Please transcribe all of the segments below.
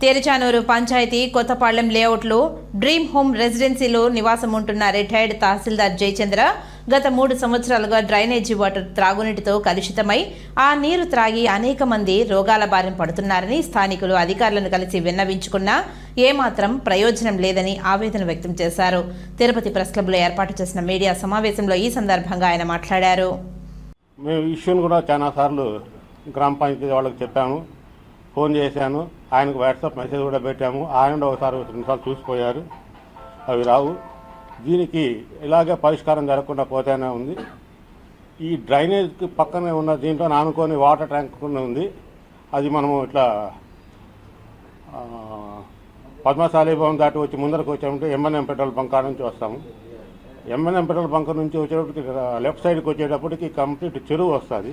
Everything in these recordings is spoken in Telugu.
తేరిచానూరు పంచాయతీ కొత్తపాళ్లెం లేఅవుట్లో డ్రీమ్ హోమ్ రెసిడెన్సీలో నివాసం ఉంటున్న రిటైర్డ్ తహసీల్దార్ జయచంద్ర గత 3 సంవత్సరాలుగా డ్రైనేజీ వాటర్ త్రాగునీటితో కలుషితమై ఆ నీరు త్రాగి అనేక మంది రోగాల బారిన పడుతున్నారని స్థానికులు అధికారులను కలిసి విన్నవించుకున్నా ఏమాత్రం ప్రయోజనం లేదని ఆవేదన వ్యక్తం చేశారు. తిరుపతి ప్రెస్ క్లబ్లో ఏర్పాటు చేసిన మీడియా సమావేశంలో ఈ సందర్భంగా ఆయన మాట్లాడారు. మేము ఇష్యూని కూడా చాలా సార్లు గ్రామ పంచాయతీ వాళ్ళకి చెప్పాము, ఫోన్ చేశాను, ఆయనకు వాట్సాప్ మెసేజ్ కూడా పెట్టాము. ఆయన ఒకసారి 2 సార్లు చూసిపోయారు, అవి రావు. దీనికి ఇలాగే పరిష్కారం జరగకుండా పోతేనే ఉంది. ఈ డ్రైనేజ్కి పక్కనే ఉన్న దీంట్లో ఆనుకొని వాటర్ ట్యాంక్ ఉంది. అది మనము ఇట్లా పద్మశాలి భవన్ దాటి వచ్చి ముందరకు వచ్చామంటే ఎంఎన్ఎం పెట్రోల్ బంక్ నుంచి వస్తాము. ఎంఎన్ఎం పెట్రోల్ బంక్ నుంచి వచ్చేటప్పటికి లెఫ్ట్ సైడ్కి వచ్చేటప్పటికి కంప్లీట్ చెరువు వస్తుంది.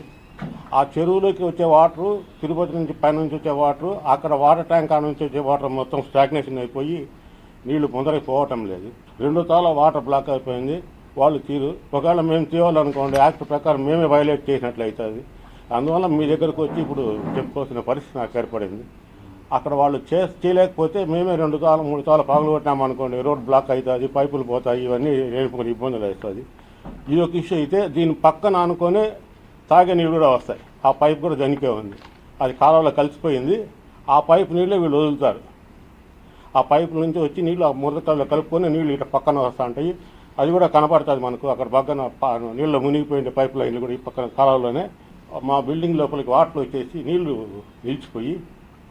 ఆ చెరువులోకి వచ్చే వాటరు, తిరుపతి నుంచి పైనుంచి వచ్చే వాటరు, అక్కడ వాటర్ ట్యాంక్ నుంచి వచ్చే వాటర్ మొత్తం స్టాగ్నేషన్ అయిపోయి నీళ్లు ముందరికి పోవటం లేదు. 2 తాల వాటర్ బ్లాక్ అయిపోయింది. వాళ్ళు ఒకవేళ మేము తీయాలనుకోండి, యాక్ట్ ప్రకారం మేమే వైలేట్ చేసినట్లయితుంది. అందువల్ల మీ దగ్గరకు వచ్చి ఇప్పుడు చెప్పుకోవాల్సిన పరిస్థితి నాకు ఏర్పడింది. అక్కడ వాళ్ళు చేయలేకపోతే మేమే 2 తాల 3 తాల పగలు కొట్టినామనుకోండి, రోడ్ బ్లాక్ అవుతుంది, పైపులు పోతాయి, ఇవన్నీ రేపు ఇబ్బందులు అవుతుంది. ఇది ఒక ఇష్యూ అయితే దీని పక్కన అనుకొని తాగే నీళ్ళు కూడా వస్తాయి. ఆ పైప్ కూడా జనికే ఉంది, అది కాలువలో కలిసిపోయింది. ఆ పైప్ నీళ్ళే వీళ్ళు వదులుతారు. ఆ పైప్ నుంచి వచ్చి నీళ్ళు ఆ మురదకాల్లో కలుపుకొని నీళ్ళు ఇట్లా పక్కన వస్తూ ఉంటాయి. అది కూడా కనపడుతుంది మనకు. అక్కడ పక్కన నీళ్ళు మునిగిపోయిన పైప్ లైన్లు కూడా ఈ పక్కన కాలువలోనే మా బిల్డింగ్ లోపలికి వాటర్ వచ్చేసి నీళ్లు నిలిచిపోయి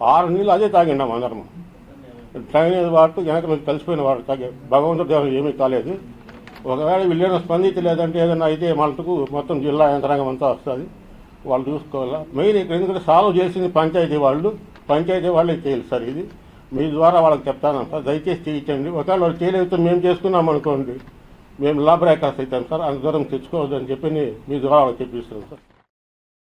6 నీళ్ళు అదే తాగిండాం అందరము. డ్రైనేజ్ వాటర్ వెనక నుంచి కలిసిపోయిన వాటర్ తాగే భగవంతుడి దేవుడు ఏమీ కాలేదు. ఒకవేళ వీళ్ళేమైనా స్పందించలేదంటే ఏదైనా అయితే మటుకు మొత్తం జిల్లా యంత్రాంగం అంతా వస్తుంది, వాళ్ళు చూసుకోవాలా. మెయిన్ ఇక్కడ ఎందుకంటే సాల్వ్ చేసింది పంచాయతీ వాళ్ళే చేయాలి సార్. ఇది మీ ద్వారా వాళ్ళకి చెప్తాను సార్, దయచేసి చేయించండి. ఒకవేళ వాళ్ళు చేయలేకపోతే మేము చేసుకున్నాం అనుకోండి, మేము లా బ్రేకర్స్ అవుతాం సార్, అంత దూరం తెచ్చుకోవద్దని చెప్పి మీ ద్వారా వాళ్ళకి చెప్పిస్తున్నాం సార్.